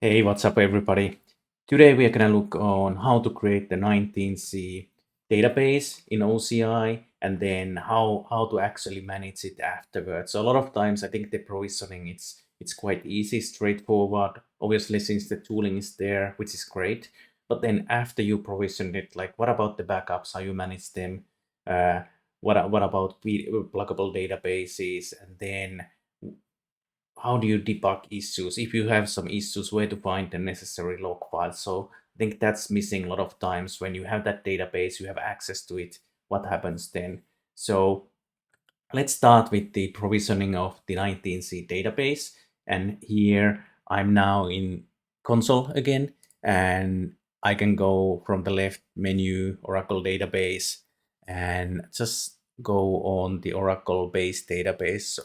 Hey, what's up, everybody? Today we are going to look on how to create the 19C database in OCI and then how to actually manage it afterwards. So a lot of times I think the provisioning it's quite easy, straightforward. Obviously, since the tooling is there, which is great. But then after you provision it, like what about the backups? How you manage them? Uh, what about pluggable databases? And then how do you debug issues if you have some issues, where to find the necessary log files? So I think that's missing a lot of times. When you have that database, you have access to it, what happens then? So let's start with the provisioning of the 19C database. And here I'm now in console again, and I can go from the left menu, Oracle database, and just go on the Oracle base database.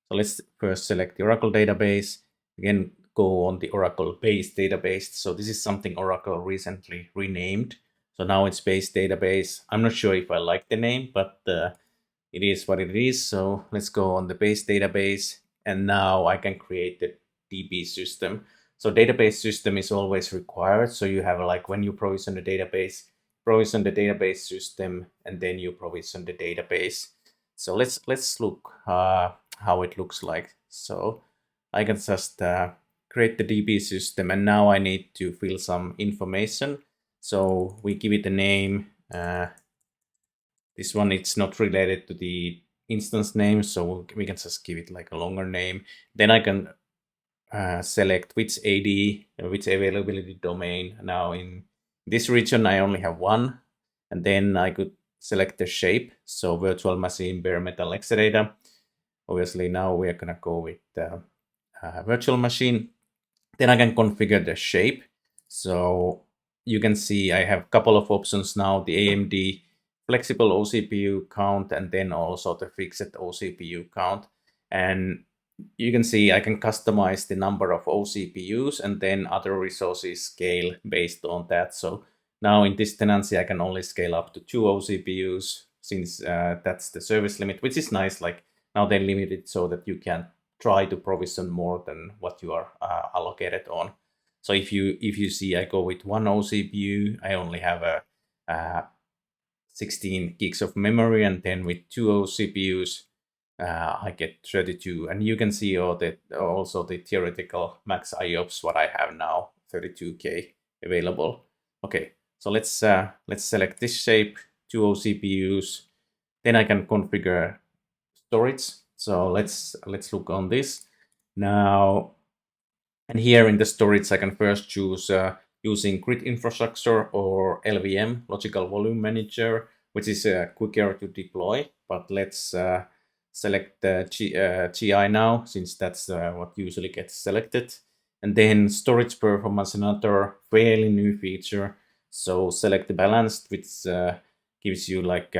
So let's first select the Oracle database, again, go on the Oracle base database. So this is something Oracle recently renamed. So now it's base database. I'm not sure if I like the name, but it is what it is. So let's go on the base database, and now I can create the DB system. So database system is always required. So you have like when you provision the database system, and then you provision the database. So let's look how it looks like. So I can just create the DB system, and now I need to fill some information. So we give it a name. This one, it's not related to the instance name, so we can just give it like a longer name. Then I can select which AD, which availability domain. Now in this region, I only have one, and then I could select the shape. So virtual machine, bare metal, Exadata. Obviously, now we are gonna go with the virtual machine. Then I can configure the shape. So you can see I have a couple of options now, the AMD flexible OCPU count, and then also the fixed OCPU count. And you can see I can customize the number of OCPUs, and then other resources scale based on that. So now in this tenancy, I can only scale up to 2 OCPUs, since that's the service limit, which is nice. Like now they limit it so that you can try to provision more than what you are allocated on. So if you see I go with 1 OCPU, I only have a 16 gigs of memory, and then with 2 OCPUs, I get 32. And you can see also the theoretical max IOPS, what I have now, 32K available. Okay, so let's select this shape, 2 OCPUs. Then I can configure storage. So let's look on this now. And here in the storage, I can first choose using grid infrastructure or LVM, logical volume manager, which is quicker to deploy. But let's select the GI now, since that's what usually gets selected. And then storage performance, another fairly new feature. So select the balanced, which gives you like,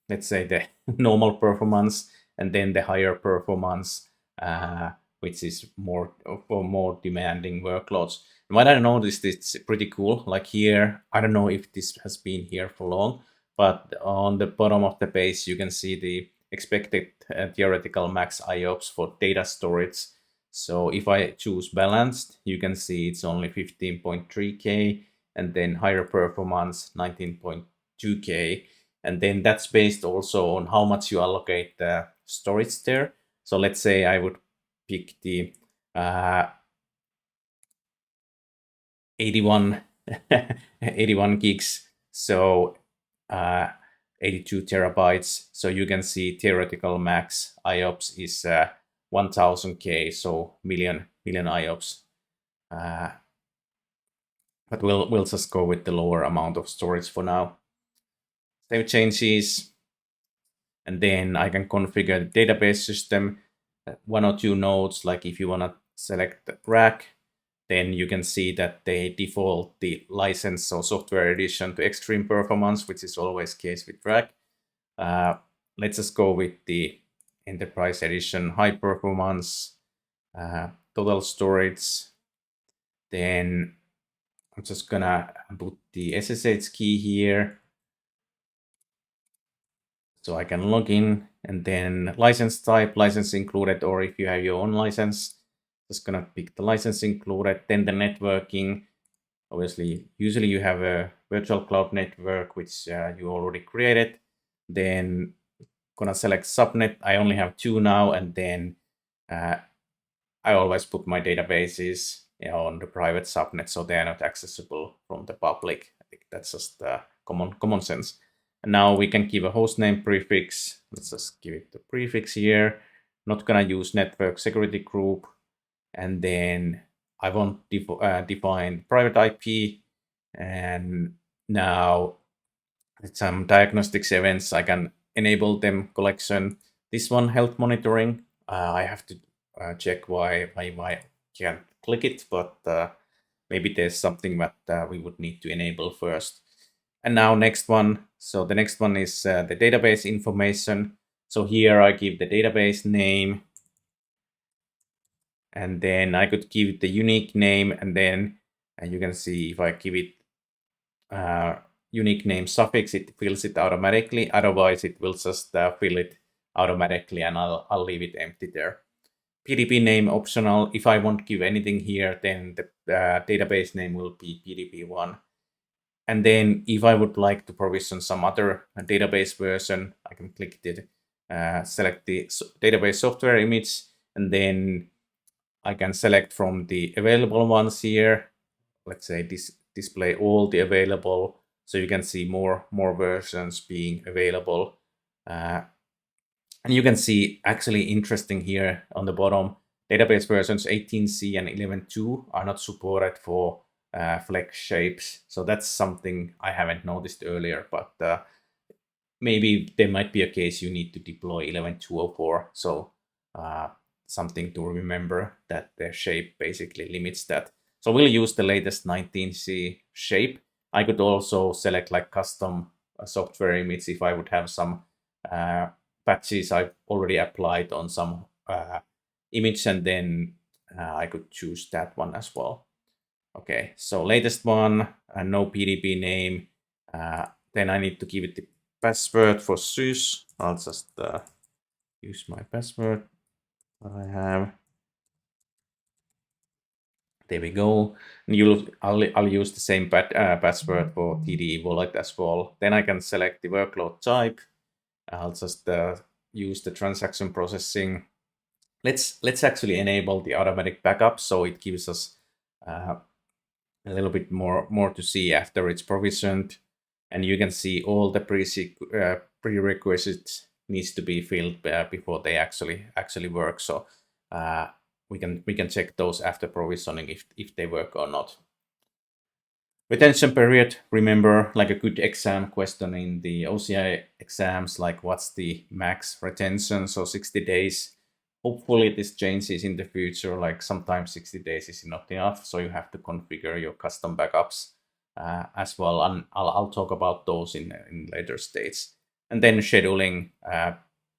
let's say, the normal performance, and then the higher performance, which is more for more demanding workloads. And what I noticed, it's pretty cool. Like here, I don't know if this has been here for long, but on the bottom of the page, you can see the expected theoretical max IOPS for data storage. So if I choose balanced, you can see it's only 15.3K, and then higher performance 19.2K. And then that's based also on how much you allocate the storage there. So let's say I would pick the 81 81 gigs, so 82 terabytes. So you can see theoretical max IOPS is 1000K, so million IOPS. But we'll just go with the lower amount of storage for now. Save changes, and then I can configure the database system. 1 or 2 nodes, like if you want to select the rack, then you can see that they default the license or software edition to extreme performance, which is always case with rack. Let's just go with the enterprise edition, high performance, total storage. Then I'm just gonna put the SSH key here, so I can log in, and then license type, license included, or if you have your own license. Just gonna pick the license included, then the networking. Obviously, usually you have a virtual cloud network, which you already created. Then gonna select subnet. I only have 2 now, and then uh, I always put my databases on the private subnet, so they are not accessible from the public. I think that's just common sense. And now we can give a hostname prefix. Let's just give it the prefix here. Not gonna use network security group, and then I want define private IP, and now some diagnostics events I can enable them collection. This one, health monitoring, I have to check why I can't click it, but maybe there's something that we would need to enable first. And now next one. So the next one is the database information. So here I give the database name, and then I could give it the unique name, and then you can see if I give it unique name suffix, it fills it automatically. Otherwise, it will just fill it automatically, and I'll leave it empty there. PDB name optional. If I won't give anything here, then the database name will be PDB1. And then if I would like to provision some other database version, I can click the select the database software image, and then I can select from the available ones here. Let's say display all the available, so you can see more versions being available. And you can see actually interesting here on the bottom, database versions 18c and 11.2 are not supported for flex shapes. So that's something I haven't noticed earlier, but maybe there might be a case you need to deploy 11.204. So something to remember, that the shape basically limits that. So we'll use the latest 19c shape. I could also select like custom software image if I would have some patches I've already applied on some image, and then I could choose that one as well. Okay, so latest one, no PDB name. Then I need to give it the password for sys. I'll just use my password that I have. There we go. And I'll use the same password for TDE wallet as well. Then I can select the workload type. I'll just use the transaction processing. Let's actually enable the automatic backup, so it gives us a little bit more to see after it's provisioned. And you can see all the prerequisites needs to be filled before they actually work. So we can check those after provisioning if they work or not. Retention period, remember, like a good exam question in the OCI exams, like what's the max retention? So 60 days. Hopefully this changes in the future, like sometimes 60 days is not enough, so you have to configure your custom backups as well, and I'll talk about those in later stages. And then scheduling,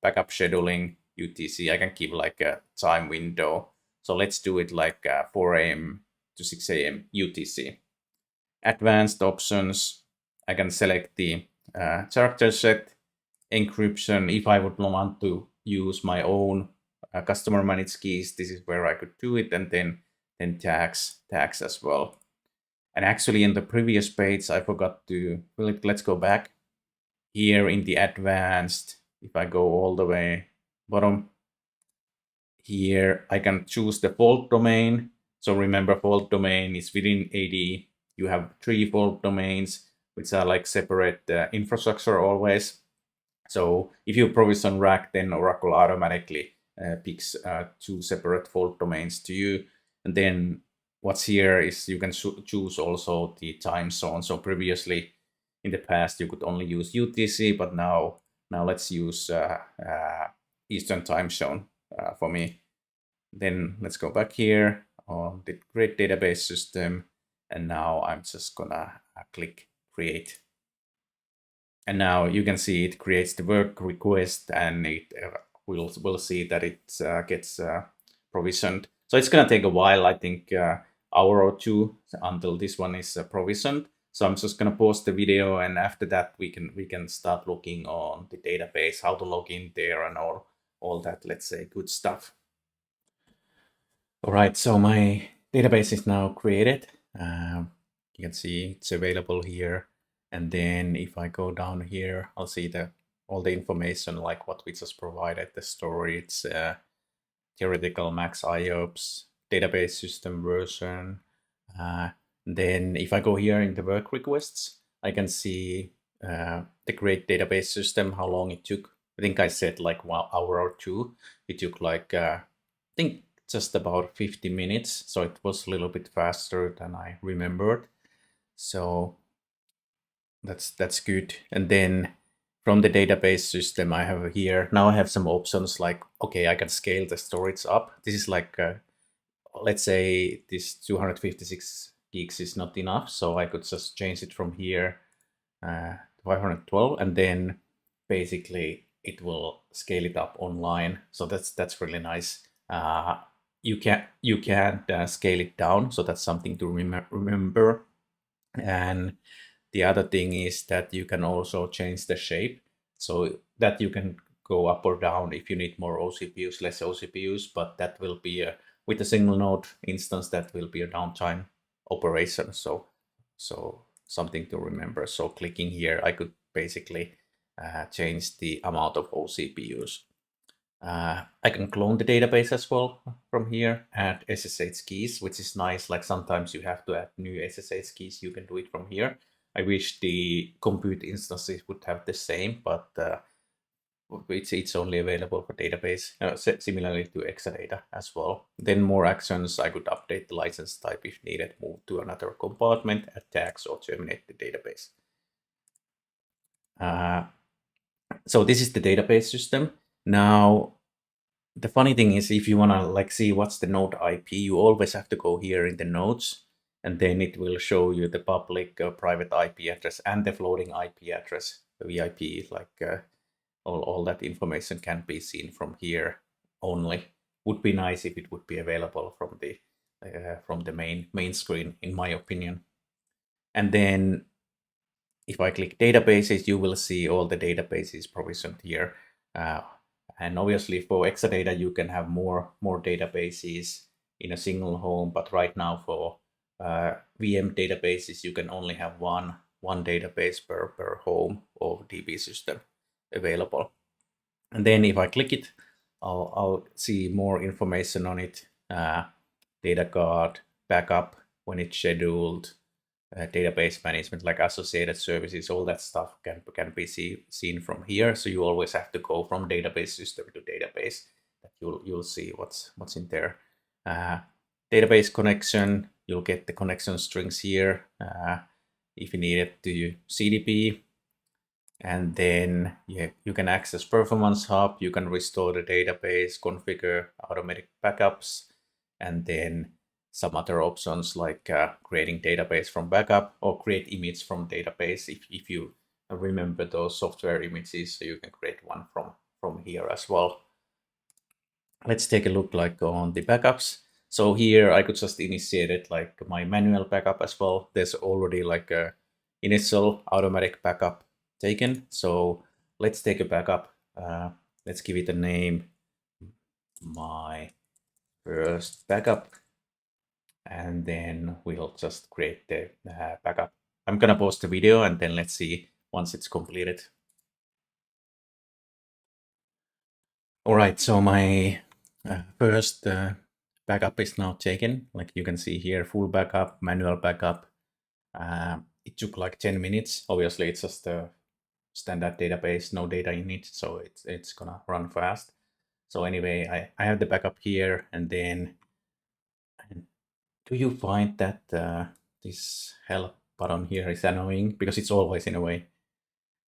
backup scheduling, UTC, I can give like a time window. So let's do it like 4 a.m. to 6 a.m. UTC. Advanced options, I can select the character set, encryption. If I would want to use my own customer managed keys, this is where I could do it, and then tags as well. And actually in the previous page, I forgot to, let's go back. Here in the advanced, if I go all the way bottom, here I can choose the fault domain. So remember, fault domain is within AD. You have 3 fault domains, which are like separate infrastructure always. So if you provision rack, then Oracle automatically picks 2 separate fault domains to you. And then what's here is you can choose also the time zone. So previously in the past, you could only use UTC, but now let's use Eastern time zone for me. Then let's go back here on the Create Database System. And now I'm just gonna click Create. And now you can see it creates the work request, and it will see that it gets provisioned. So it's gonna take a while, I think hour or 2 until this one is provisioned. So I'm just gonna pause the video, and after that we can start looking on the database, how to log in there, and all that, let's say, good stuff. All right, so my database is now created. You can see it's available here. And then if I go down here, I'll see all the information like what we just provided, the storage, theoretical max IOPS, database system version. Uh, then if I go here in the work requests, I can see the great database system, how long it took. I think I said like 1 hour or two. It took like, I think just about 50 minutes. So it was a little bit faster than I remembered. So that's good. And then from the database system I have here, now I have some options like, okay, I can scale the storage up. This is like, let's say this 256 gigs is not enough. So I could just change it from here to 512, and then basically it will scale it up online. So that's really nice. You can't scale it down, so that's something to remember. And the other thing is that you can also change the shape, so that you can go up or down if you need more OCPUs, less OCPUs, but that will be with a single node instance, that will be a downtime operation. So something to remember. So clicking here, I could basically change the amount of OCPUs. I can clone the database as well from here, add SSH keys, which is nice. Like sometimes you have to add new SSH keys, you can do it from here. I wish the compute instances would have the same, but it's only available for database, similarly to Exadata as well. Then more actions, I could update the license type if needed, move to another compartment, add tags, or terminate the database. So this is the database system. Now, the funny thing is, if you want to like see what's the node IP, you always have to go here in the nodes, and then it will show you the public private IP address and the floating IP address, the VIP, like all that information can be seen from here only. Would be nice if it would be available from the main screen, in my opinion. And then if I click databases, you will see all the databases provisioned here. And obviously for Exadata, you can have more databases in a single home, but right now for VM databases, you can only have one database per home or DB system available. And then if I click it, I'll see more information on it. Data guard, backup, when it's scheduled, database management, like associated services, all that stuff can be seen from here. So you always have to go from database system to database. That you'll see what's in there. Database connection, you'll get the connection strings here. If you need it to CDP, and then you can access Performance Hub. You can restore the database, configure automatic backups, and then some other options like creating database from backup or create image from database. If you remember those software images, so you can create one from here as well. Let's take a look like on the backups. So here I could just initiate it like my manual backup as well. There's already like a initial automatic backup taken. So let's take a backup. Let's give it a name, my first backup, and then we'll just create the backup. I'm gonna pause the video and then let's see once it's completed. All right, so my first backup is now taken. Like you can see here, full backup, manual backup. It took like 10 minutes. Obviously, it's just a standard database, no data in it, so it's gonna run fast. So anyway, I have the backup here, and then do you find that this help button here is annoying? Because it's always in a way.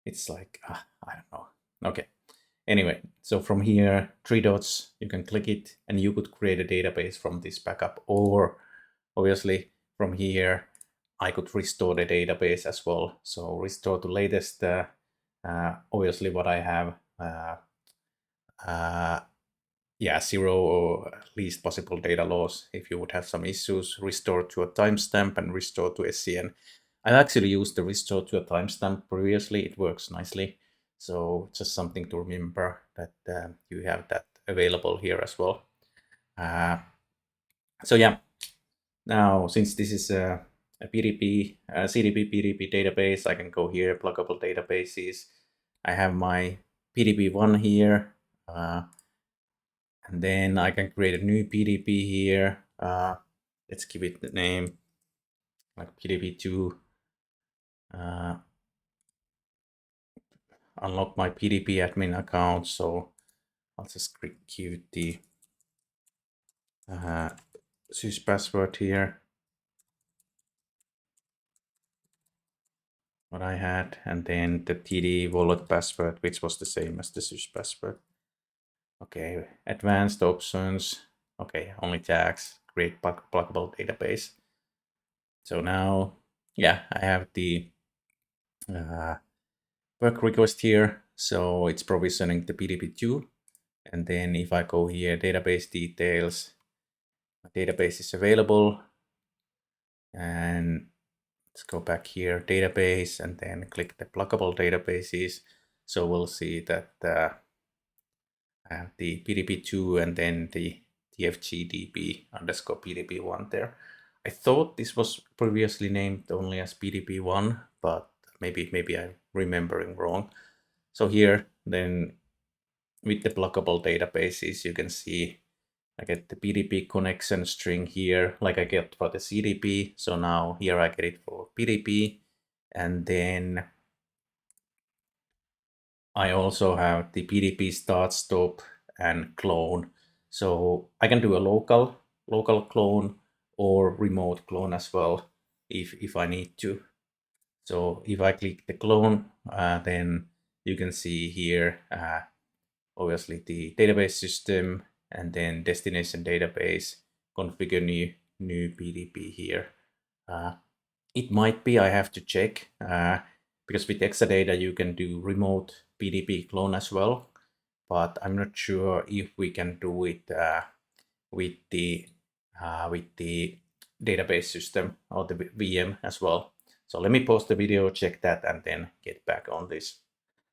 It's like, I don't know. Okay. Anyway, so from here, 3 dots, you can click it and you could create a database from this backup, or obviously from here, I could restore the database as well. So restore to latest, obviously what I have, yeah, 0 or least possible data loss. If you would have some issues, restore to a timestamp and restore to SCN. I've actually used the restore to a timestamp previously. It works nicely. So just something to remember that you have that available here as well. So yeah, now since this is a PDP, CDP PDP database, I can go here, pluggable databases. I have my PDP1 here, and then I can create a new PDP here. Let's give it the name like PDP2. Unlock my PDP admin account. So I'll just give the sys password here, what I had, and then the TD wallet password, which was the same as the sys password. Okay, advanced options. Okay, only tags, create pluggable database. So now, yeah, I have the work request here. So it's provisioning the PDP2. And then if I go here, database details, my database is available. And let's go back here, database, and then click the pluggable databases. So we'll see that I have the PDP2 and then the TFGDB underscore PDP1 there. I thought this was previously named only as PDP1, but maybe I'm remembering wrong. So here, then with the pluggable databases, you can see I get the PDP connection string here, like I get for the CDP. So now here I get it for PDP. And then I also have the PDP start, stop, and clone. So I can do a local clone or remote clone as well if I need to. So if I click the clone, then you can see here, obviously the database system and then destination database, configure new PDP here. It might be I have to check because with Exadata you can do remote PDP clone as well, but I'm not sure if we can do it with the database system or the VM as well. So let me pause the video, check that, and then get back on this.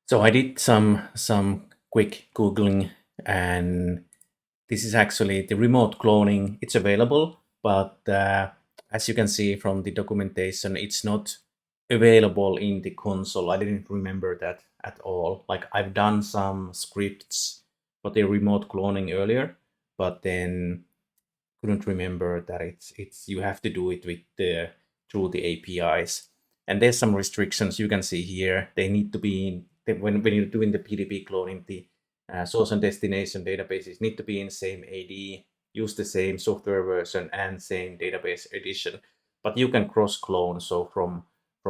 So I did some quick Googling, and this is actually the remote cloning. It's available, but as you can see from the documentation, it's not available in the console. I didn't remember that at all. Like I've done some scripts for the remote cloning earlier, but then couldn't remember that it's you have to do it with the through the APIs. And there's some restrictions you can see here. They need to be in when you're doing the PDP cloning, the source and destination databases need to be in same AD, use the same software version and same database edition. But you can cross clone, so from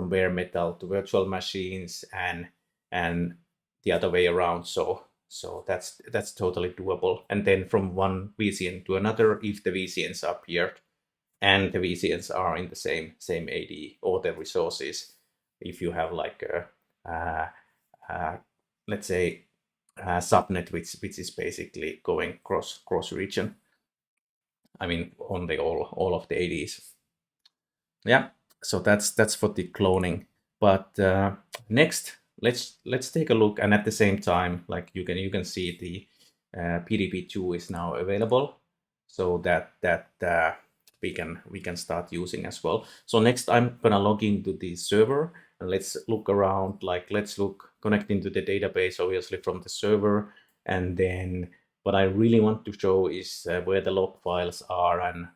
bare metal to virtual machines and the other way around. So that's totally doable. And then from one VCN to another, if the VCNs are paired and the VCNs are in the same AD or the resources, if you have like let's say subnet which is basically going cross region. I mean on the all of the ADs. Yeah, so that's for the cloning. But next, let's take a look, and at the same time, like you can see the PDP2 is now available, so that we can start using as well. So next, I'm gonna log into the server and let's look around. Like let's look connecting to the database, obviously from the server, and then what I really want to show is where the log files are and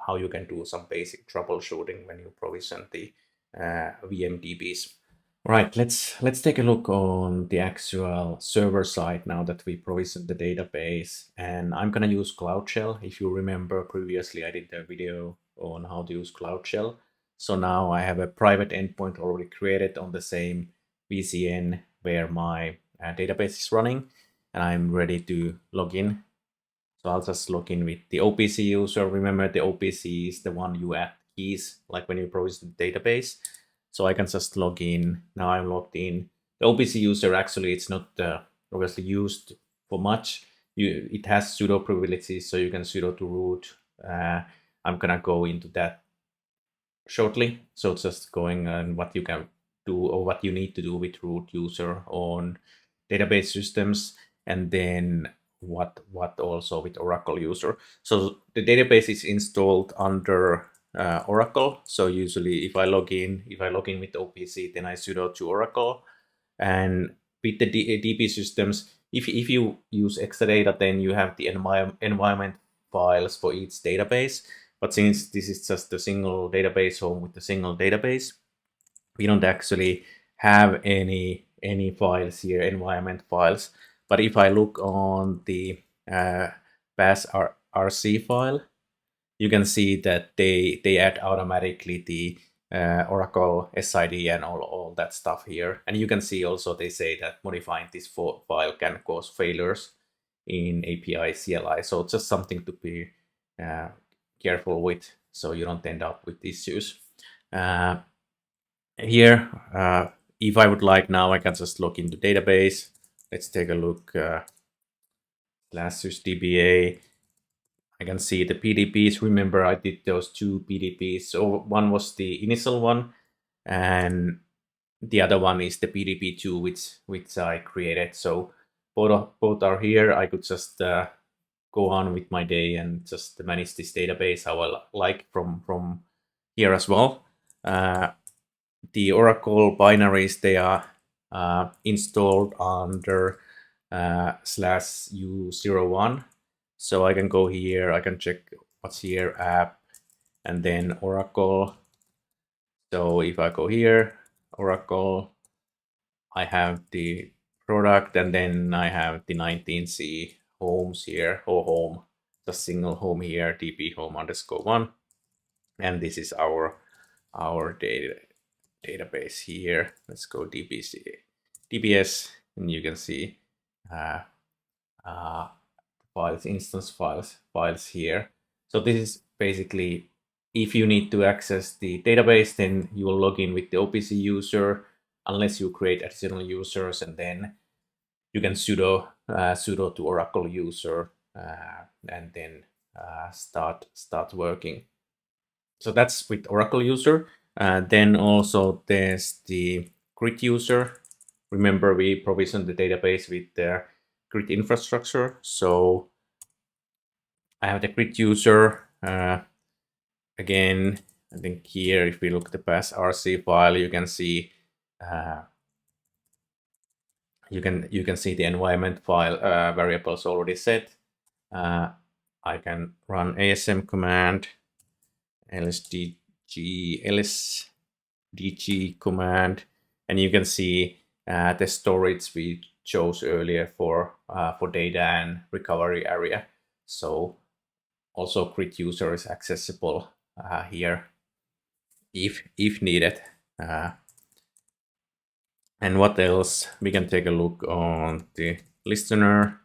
how you can do some basic troubleshooting when you provision the VMDBs. Right, let's take a look on the actual server side now that we provisioned the database. And I'm gonna use Cloud Shell. If you remember previously, I did a video on how to use Cloud Shell. So now I have a private endpoint already created on the same VCN where my database is running, and I'm ready to log in. So I'll just log in with the OPC user. Remember, the OPC is the one you add keys, like when you provision the database. So I can just log in. Now I'm logged in. The OPC user, actually, it's not obviously used for much. It has sudo privileges, so you can sudo to root. I'm gonna go into that shortly. So just going on what you can do or what you need to do with root user on database systems. And then what also with Oracle user. So the database is installed under Oracle. So usually if I log in with OPC, then I sudo to Oracle. And with the DB systems, if you use Exadata, then you have the environment files for each database. But since this is just a single database home with a single database, we don't actually have any files here, environment files. But if I look on the pass RC file, you can see that they add automatically the Oracle SID and all that stuff here. And you can see also they say that modifying this file can cause failures in API CLI. So just something to be careful with, so you don't end up with issues. Here, if I would like now, I can just log into database. Let's take a look. /sysdba. I can see the PDPs. Remember, I did those 2 PDPs. So one was the initial one, and the other one is the PDP2, which I created. So both are here. I could just go on with my day and just manage this database how I like from here as well. The Oracle binaries, they are installed under /u01. So I can go here, I can check what's here, app, and then Oracle. So if I go here, Oracle, I have the product, and then I have the 19C homes here, or home, the single home here, db home _1. And this is our database here. Let's go DBS, and you can see files, instance files here. So this is basically, if you need to access the database, then you will log in with the OPC user, unless you create additional users, and then you can sudo to Oracle user and then start working. So that's with Oracle user. Then also there's the grid user. Remember, we provisioned the database with the grid infrastructure. So I have the grid user. Again, I think here, if we look at the pass RC file, you can see you can see the environment file variables already set. I can run ASM command, lsdg command, and you can see the storage we chose earlier for data and recovery area. So also grid user is accessible here if needed. And what else? We can take a look on the listener,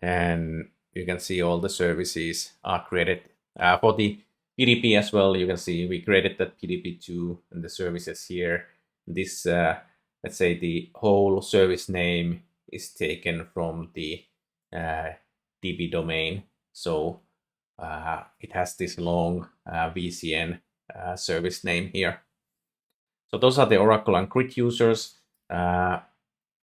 and you can see all the services are created for the PDP as well. You can see we created that PDP2 and the services here. This, let's say the whole service name is taken from the DB domain. So it has this long VCN service name here. So those are the Oracle and grid users.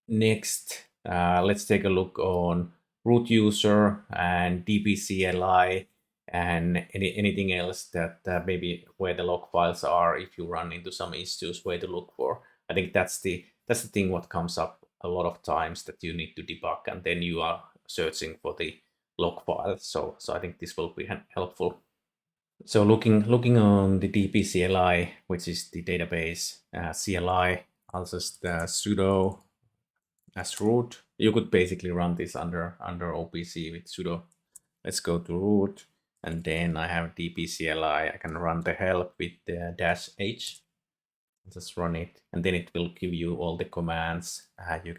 Next, let's take a look on root user and DBCLI and anything else that maybe where the log files are, if you run into some issues, where to look for. I think that's the thing what comes up a lot of times, that you need to debug, and then you are searching for the log file. So I think this will be helpful. So looking on the DBCLI, which is the database CLI, I'll just sudo as root. You could basically run this under OPC with sudo. Let's go to root, and then I have DBCLI. I can run the help with the -h. Just run it, and then it will give you all the commands you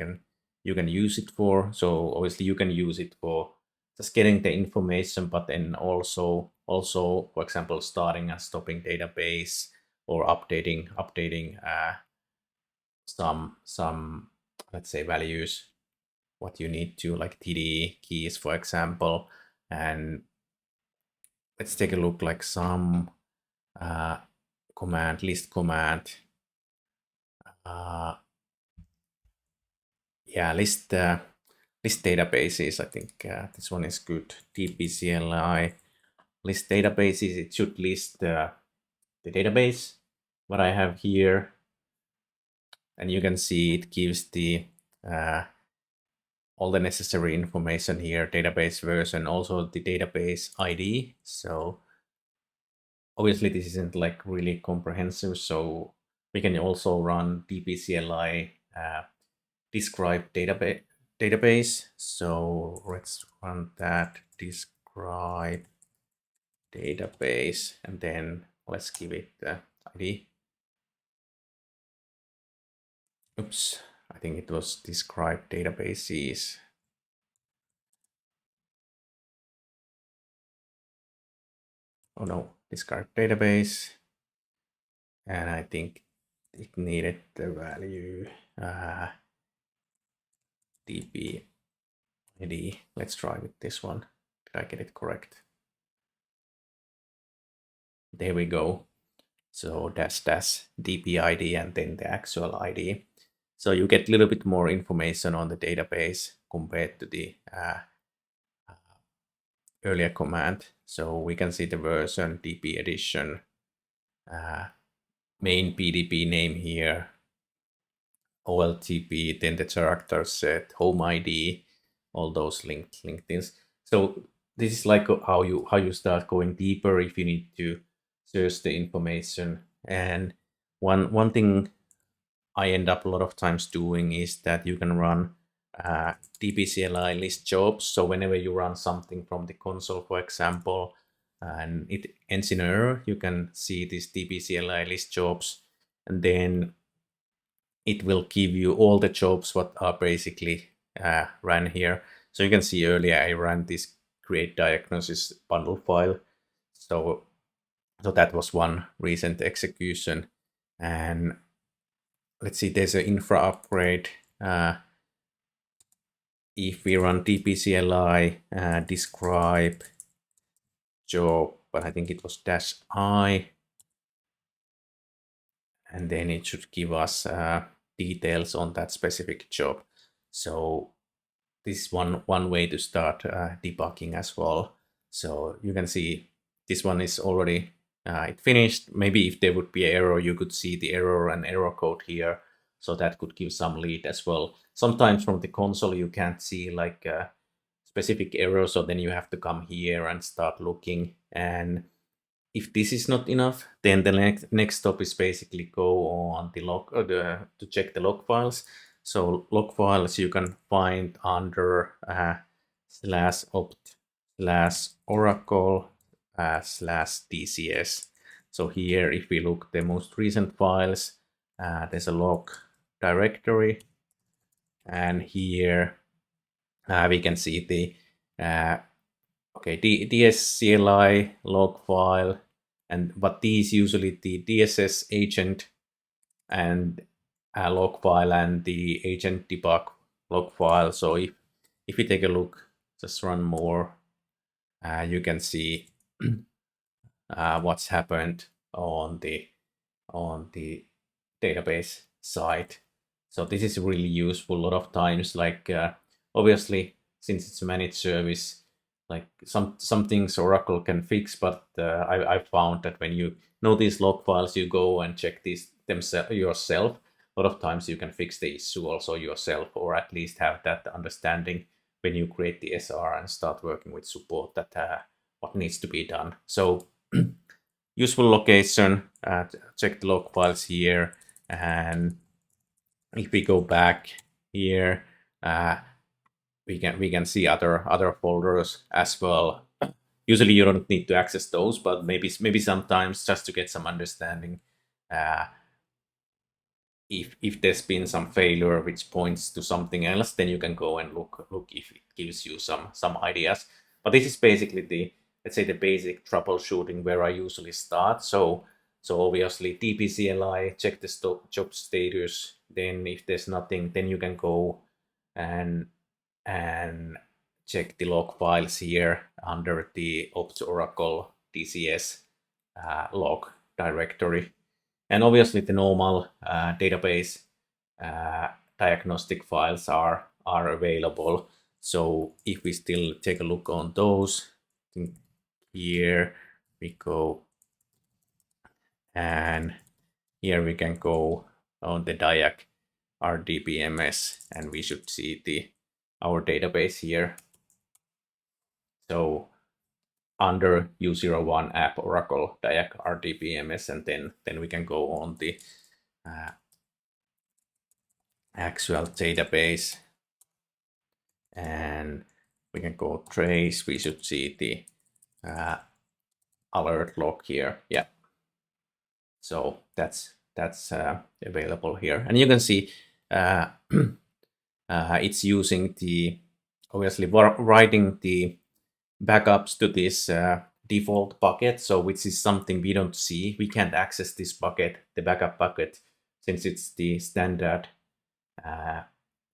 can use it for. So obviously you can use it for just getting the information, but then also for example, starting and stopping database, or updating some let's say values what you need to, like TD keys, for example. And let's take a look, like some command, list command. Yeah, list list databases. I think this one is good. DBCLI list databases. It should list the database what I have here, and you can see it gives the all the necessary information here, database version, also the database ID. So obviously this isn't like really comprehensive, so we can also run DBCLI describe database. So let's run that describe database, and then let's give it the ID. Oops, I think it was describe databases. Oh no, describe database. And I think it needed the value db id. Let's try with this one. Did I get it correct? There we go. So dash db id and then the actual ID. So you get a little bit more information on the database compared to the earlier command. So we can see the version, db edition, main PDB name here, OLTP, then the character set, home ID, all those linked things. So this is like how you start going deeper if you need to search the information. And one thing I end up a lot of times doing is that you can run DBCLI list jobs. So whenever you run something from the console, for example, and it ends in error, you can see these DBCLI list jobs, and then it will give you all the jobs what are basically ran here. So you can see earlier I ran this create diagnosis bundle file. So that was one recent execution. And let's see, there's an infra upgrade. If we run DBCLI describe job, but I think it was -I, and then it should give us details on that specific job. So this is one way to start debugging as well. So you can see this one is already it finished. Maybe if there would be an error, you could see the error and error code here. So that could give some lead as well. Sometimes from the console, you can't see like a specific error. So then you have to come here and start looking. And if this is not enough, then the next step is basically go on the log to check the log files. So log files you can find under /opt/oracle /dcs. So here, if we look the most recent files, there's a log directory, and here we can see the DSCLI log file, but these usually the DSS agent and log file and the agent debug log file. So if we take a look, just run more, you can see what's happened on the database side. So this is really useful. A lot of times, like obviously since it's a managed service, like some things Oracle can fix, but I found that when you know these log files, you go and check these yourself. A lot of times you can fix the issue also yourself, or at least have that understanding when you create the SR and start working with support that what needs to be done. So useful location, check the log files here, and if we go back here, we can see other folders as well. Usually you don't need to access those, but maybe sometimes just to get some understanding if there's been some failure which points to something else, then you can go and look if it gives you some ideas. But this is basically the, let's say, the basic troubleshooting where I usually start. So obviously DBCLI, check the job status. Then if there's nothing, then you can go and check the log files here under the opt oracle DCS log directory. And obviously the normal database diagnostic files are available. So if we still take a look on those, here we go, and here we can go on the diag RDBMS, and we should see our database here. So under U01 app Oracle diag RDBMS, and then we can go on the actual database, and we can go trace. We should see the alert log here. Yeah. So that's available here, and you can see it's using the obviously writing the backups to this default bucket. So which is something we don't see. We can't access this bucket, the backup bucket, since it's the standard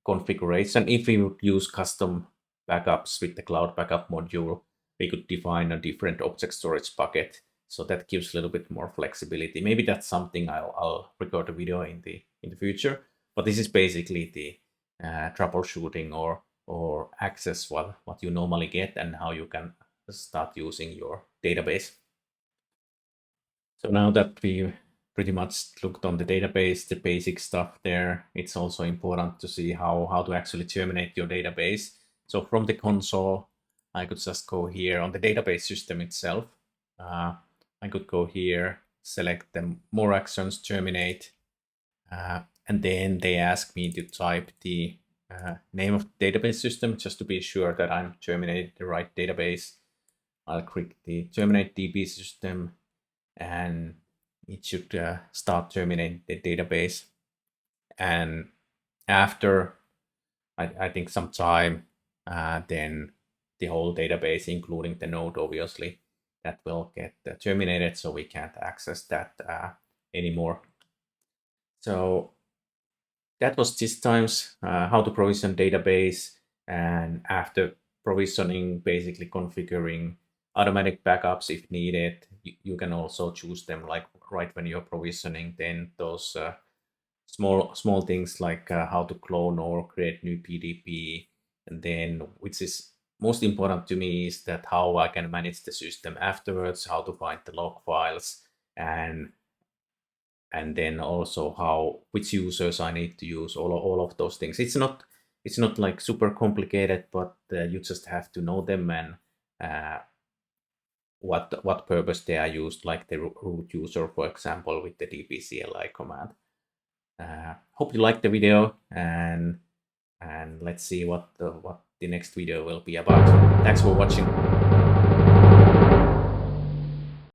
configuration. If we would use custom backups with the cloud backup module, we could define a different object storage bucket. So that gives a little bit more flexibility. Maybe that's something I'll record a video in the future. But this is basically the troubleshooting or access what you normally get and how you can start using your database. So now that we pretty much looked on the database, the basic stuff there, it's also important to see how to actually terminate your database. So from the console, I could just go here on the database system itself. I could go here, select the more actions, terminate, and then they ask me to type the name of the database system just to be sure that I'm terminating the right database. I'll click the terminate DB system, and it should start terminating the database. And after I think some time, then the whole database, including the node, obviously, that will get terminated, so we can't access that anymore. So that was this time's how to provision database, and after provisioning, basically configuring automatic backups if needed. You can also choose them like right when you're provisioning. Then those small things like how to clone or create new PDP, and then which is most important to me is that how I can manage the system afterwards, how to find the log files, and then also which users I need to use, all of those things. It's not like super complicated, but you just have to know them and what purpose they are used, like the root user, for example, with the DBCLI command. Hope you liked the video, and let's see what the next video will be about. Thanks for watching.